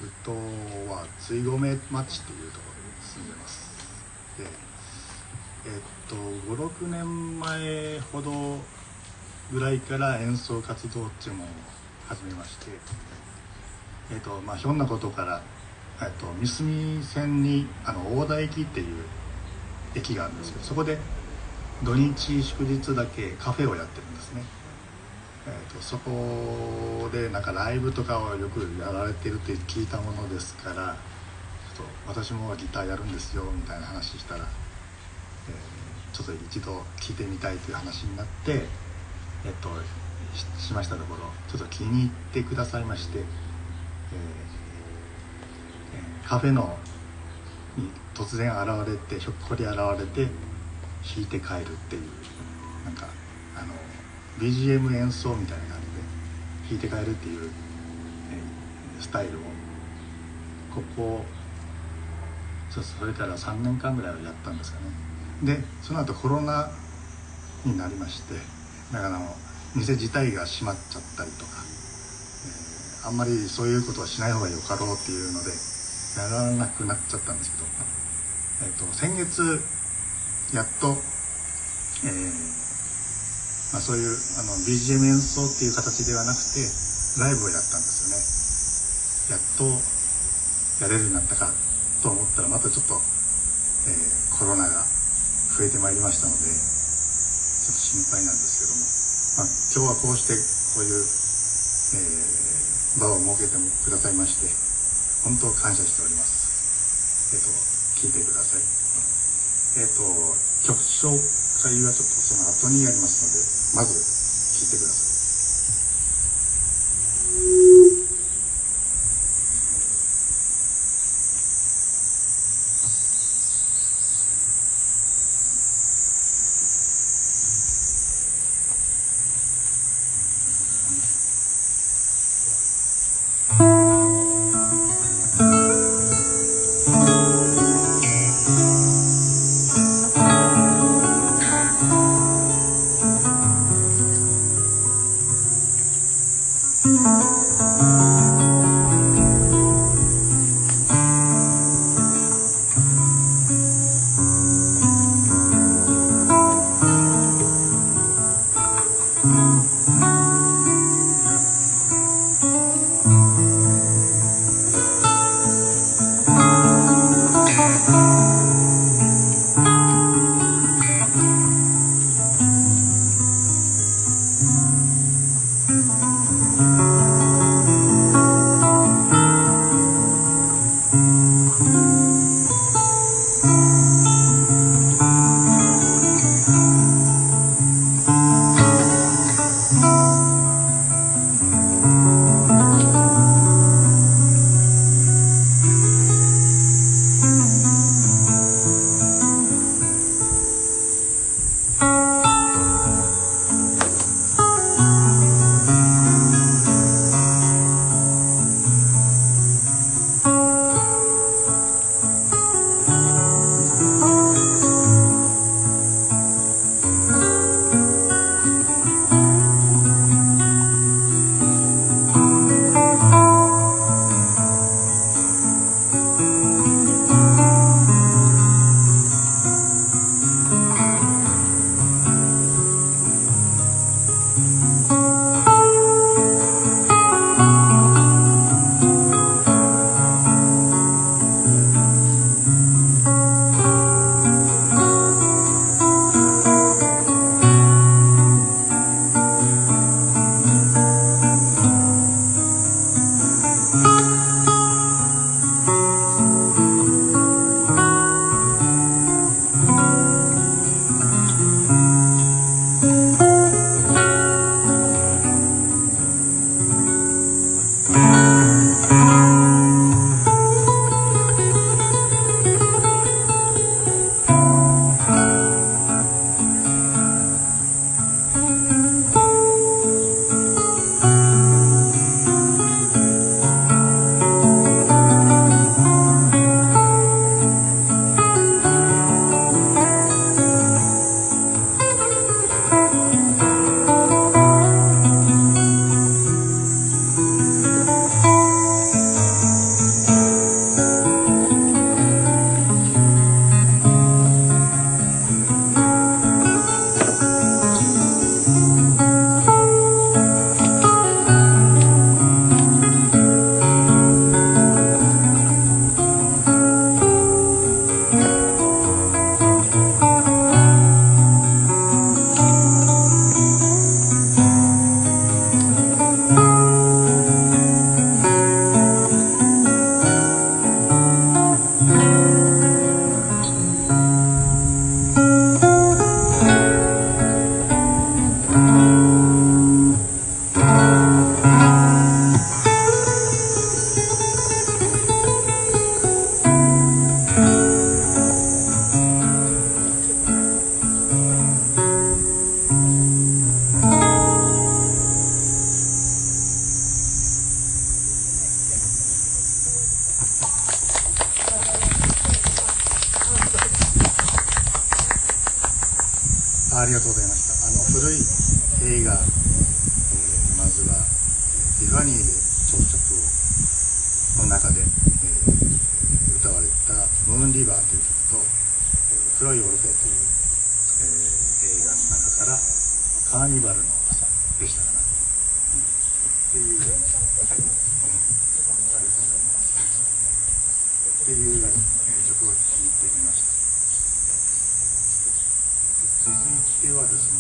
宇土はついごめ町というところに住んでます。で5、6年前ほどぐらいから演奏活動っていうのを始めまして、ひょんなことから三隅線に大田駅っていう駅があるんですけど、そこで土日祝日だけカフェをやってるんですね。そこでなんかライブとかをよくやられてるって聞いたものですから、ちょっと私もギターやるんですよみたいな話したら、ちょっと一度聴いてみたいという話になって、しましたところ、ちょっと気に入ってくださいまして、カフェのに突然現れて、ひょっこり現れて弾いて帰るっていう、なんかBGM 演奏みたいな感じで弾いて帰るっていう、スタイルをそれから3年間ぐらいはやったんですかね。でその後コロナになりまして、だから店自体が閉まっちゃったりとか、あんまりそういうことはしない方がよかろうっていうのでやらなくなっちゃったんですけど、先月やっと、そういうBGM 演奏っていう形ではなくてライブをやったんですよね。やっとやれるようになったかと思ったら、またちょっと、コロナが増えてまいりましたので、ちょっと心配なんですけども、今日はこうしてこういう、場を設けてくださいまして本当感謝しております。聞いてください。曲紹介はちょっとその後にやりますので、まず聞いてください。ありがとうございました。古い映画、まずは、ティファニーで朝食をの中で、歌われたムーンリバーという曲と、黒いオルフェという、映画の中からカーニバルの朝でしたかな、っていう、はい、っていう、曲を聴いてみました。続いてはですね、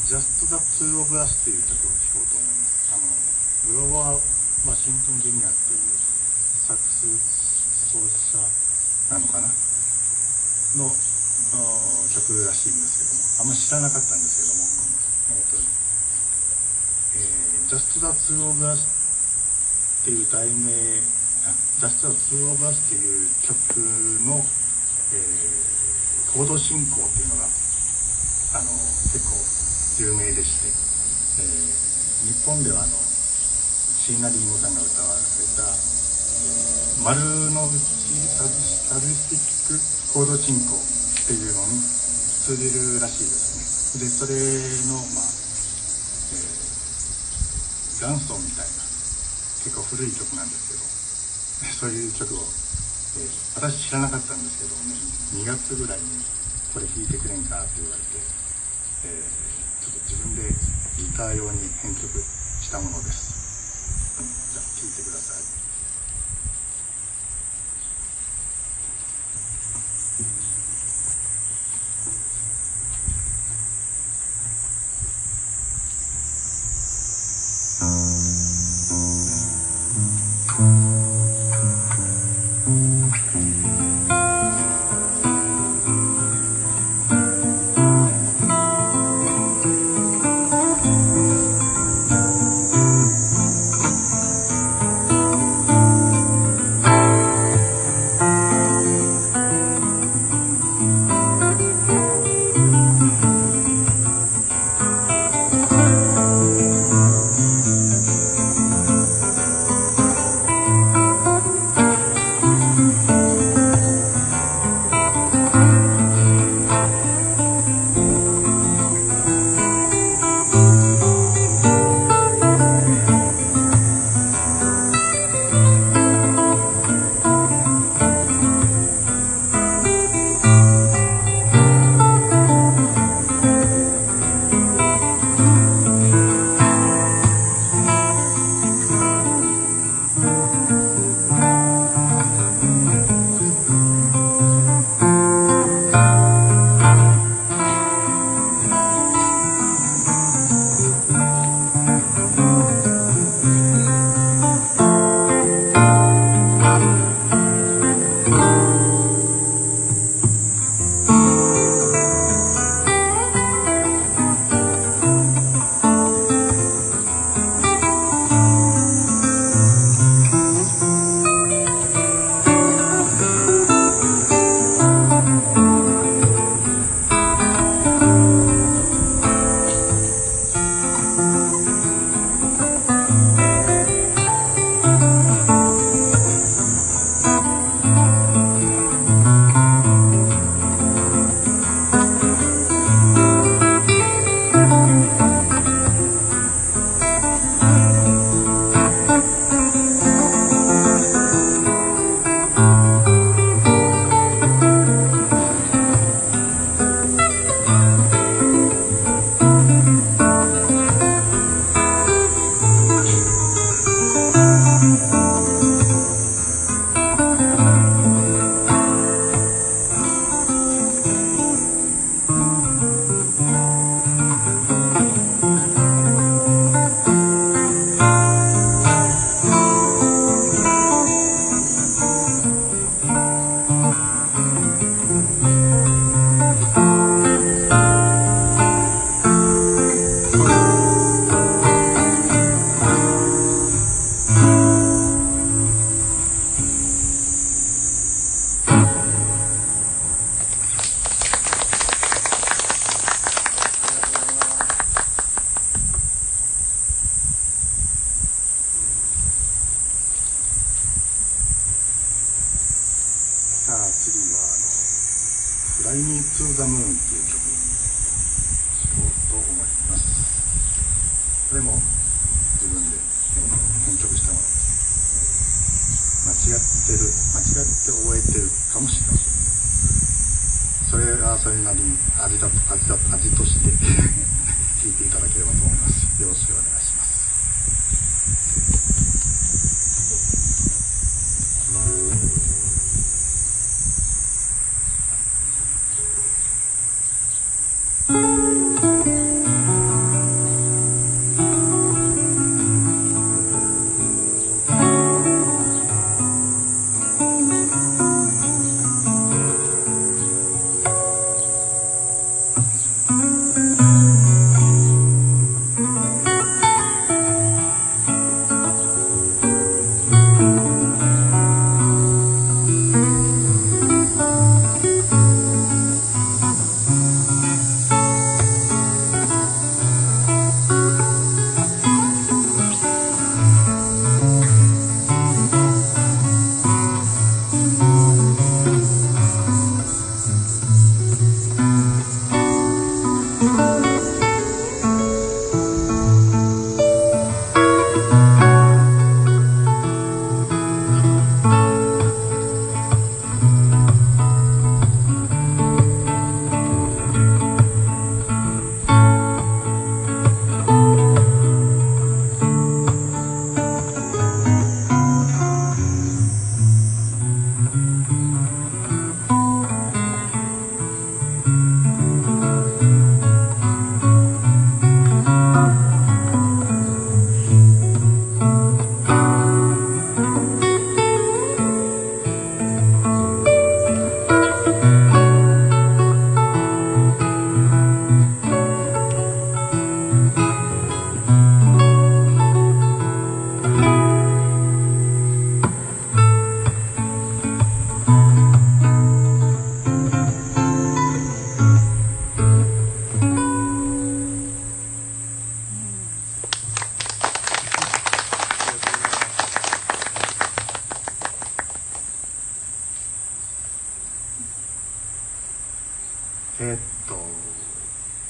Just the Two of Us という曲を聴こうと思います。グローバー・ワシントン・ジュニアっていうサックス奏者なのかなの曲らしいんですけども、あんまり知らなかったんですけども、Just the Two of Us っていう題名、Just the Two of Us っていう曲の、コード進行っていうのが結構有名でして、日本では椎名林檎さんが歌われた、丸の内サディスティックコード進行っていうのに通じるらしいですね。でそれの元祖みたいな結構古い曲なんですけど、そういう曲を、私知らなかったんですけどね、2月ぐらいにこれ弾いてくれんかって言われて、ちょっと自分でギター用に編曲したものです。じゃあ聴いてください。トゥーザムーンっていう曲にしようと思います。これも自分で編曲したものです。間違って覚えてるかもしれません。それはそれなりに味として聴いていただければと思います。よろしくお願いします。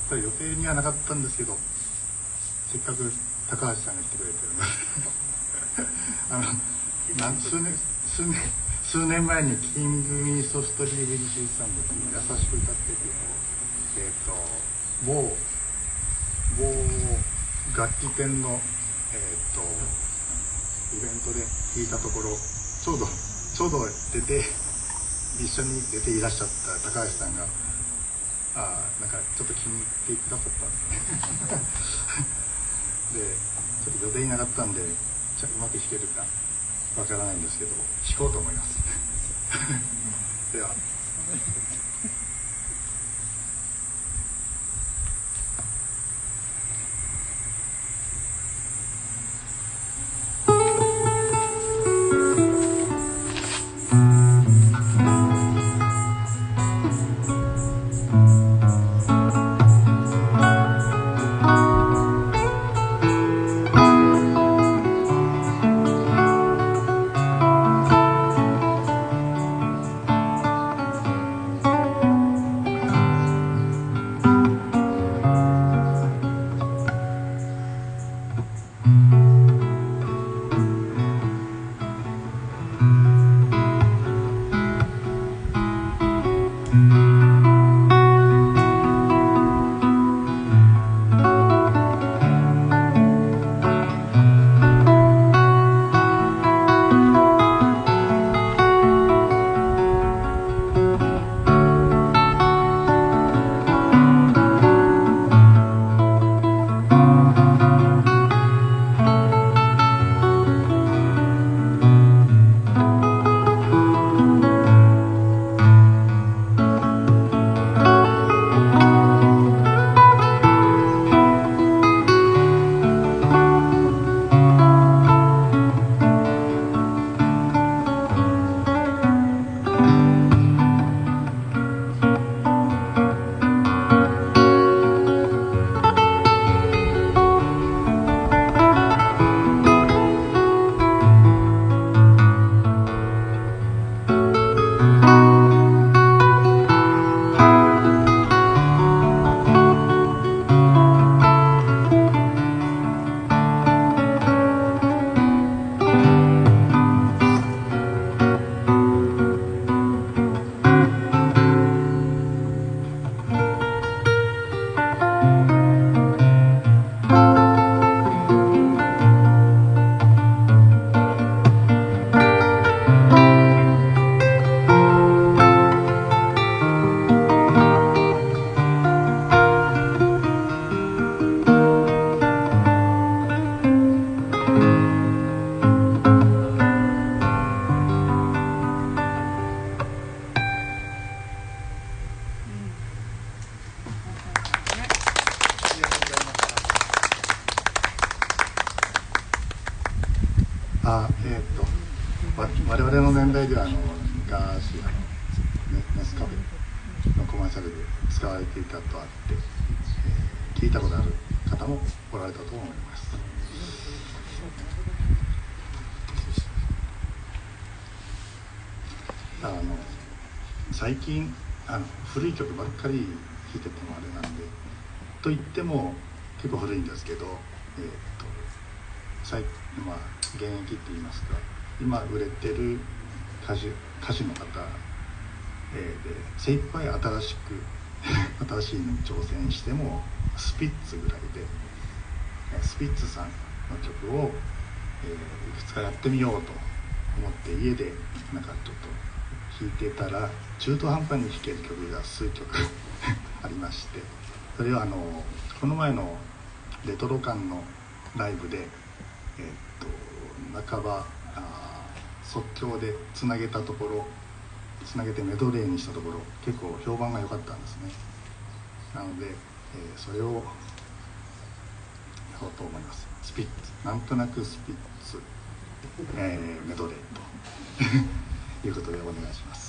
これ予定にはなかったんですけど、せっかく高橋さんが来てくれてるので数年前にキングミソストリーブリシーサンドという優しく歌っていうのを某楽器店のイベントで弾いたところ、ちょうど出て一緒に出ていらっしゃった高橋さんがなんかちょっと気に入ってくださったんですねでちょっと予定になかったんでうまく弾けるかわからないんですけど弾こうと思いますでは我々の年代では昔ネスカフェのコマーシャルで使われていたとあって、聞いたことある方もおられたと思います。最近古い曲ばっかり弾いててもあれなんで、と言っても結構古いんですけど、まあ、現役って言いますか、今売れてる歌手の方、で精一杯新しいのに挑戦してもスピッツぐらいで、スピッツさんの曲を、いくつかやってみようと思って家でなんかちょっと弾いてたら中途半端に弾ける曲が数曲ありまして、それはこの前のレトロ感のライブで、半ば即興でつなげてメドレーにしたところ結構評判が良かったんですね。なので、それをやろうと思います。スピッツ、なんとなくスピッツ、メドレーということでお願いします。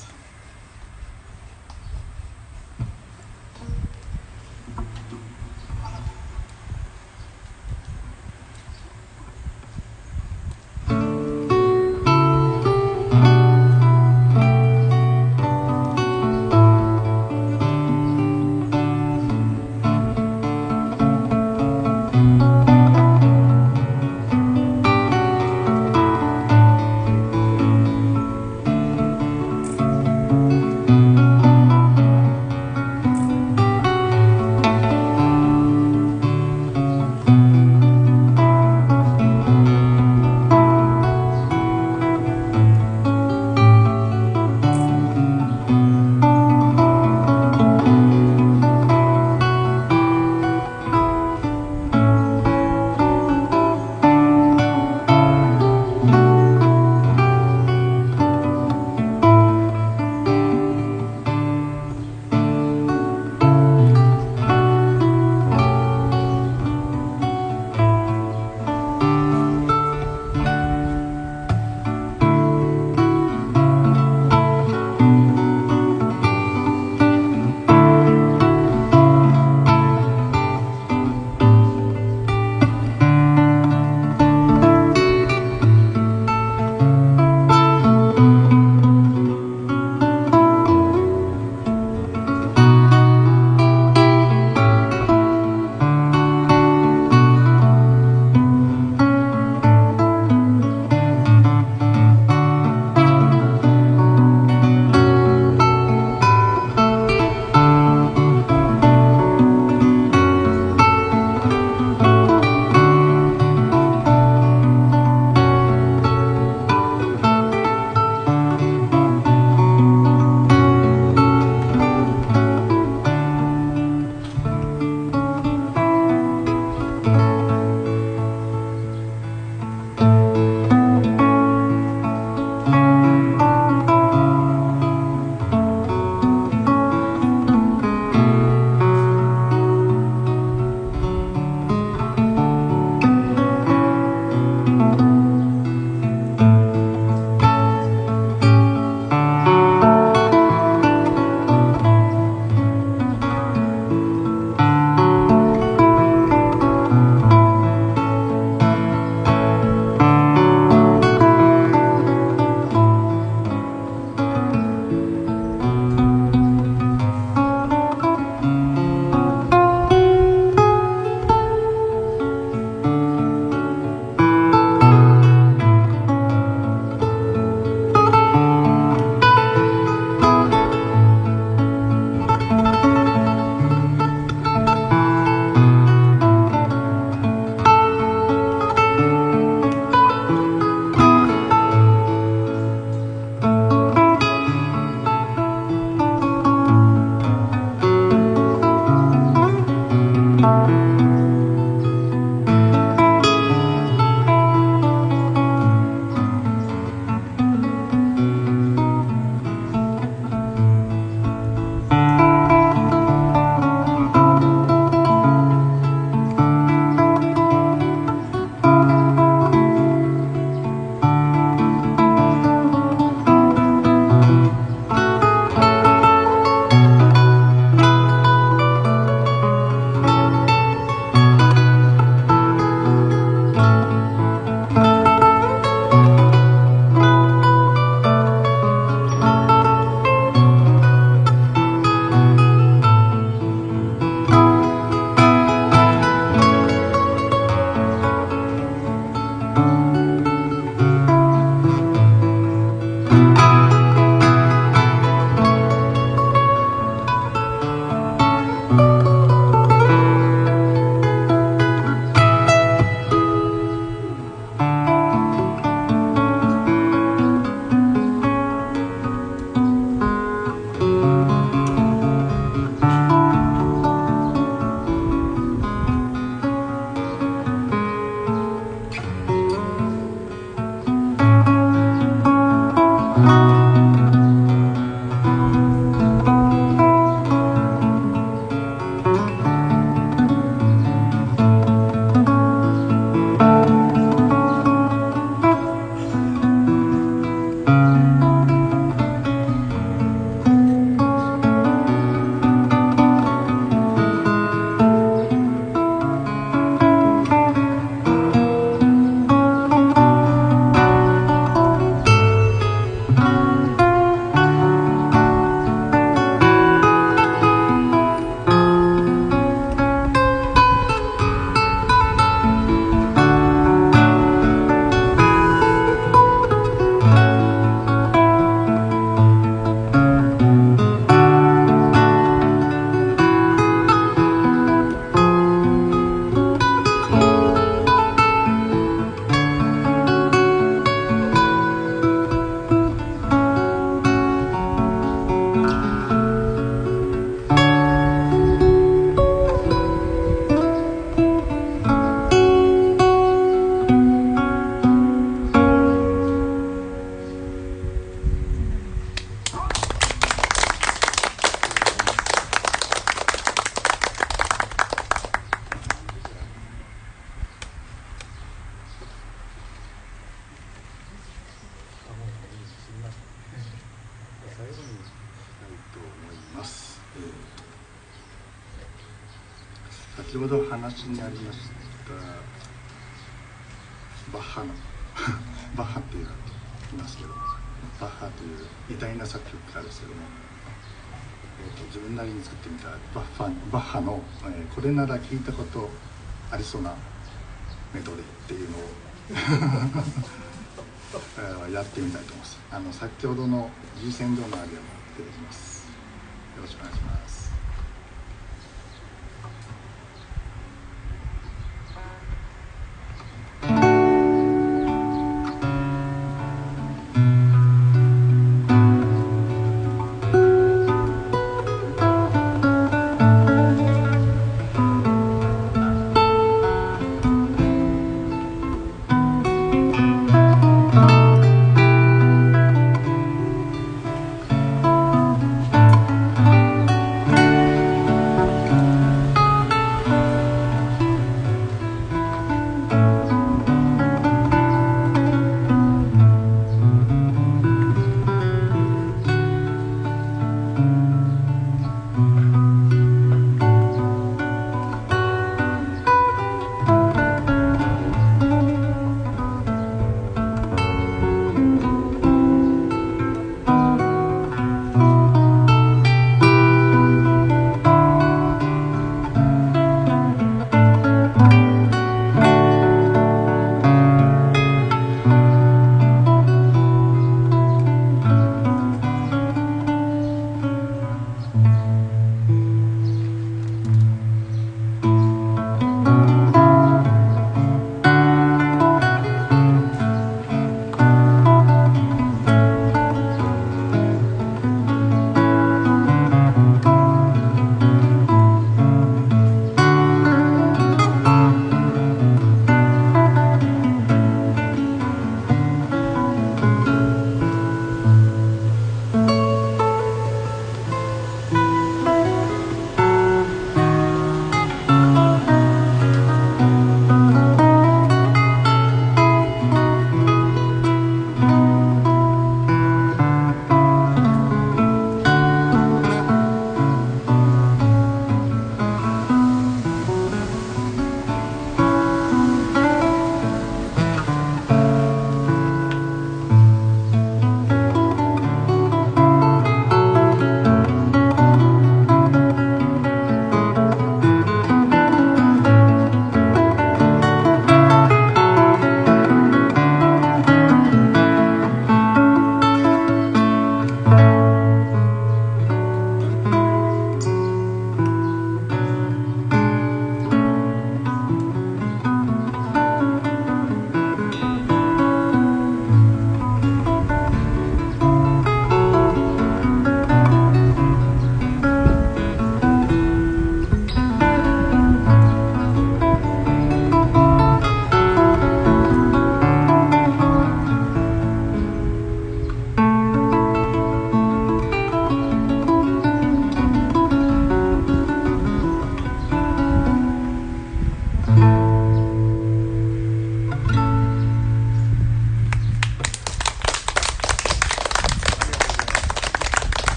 先ほど話にありましたバッハのバッハっていうのがいますけども、バッハという偉大な作曲家ですけども、自分なりに作ってみたバッハの、これなら聞いたことありそうなメドレーっていうのをやってみたいと思います。先ほどの G 線上のアリアも出てきます。よろしくお願いします。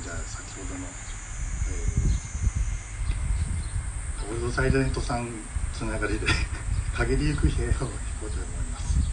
じゃあ先ほどの、オールドサイレントさんつながりで「陰りゆく部屋」を弾こうと思います。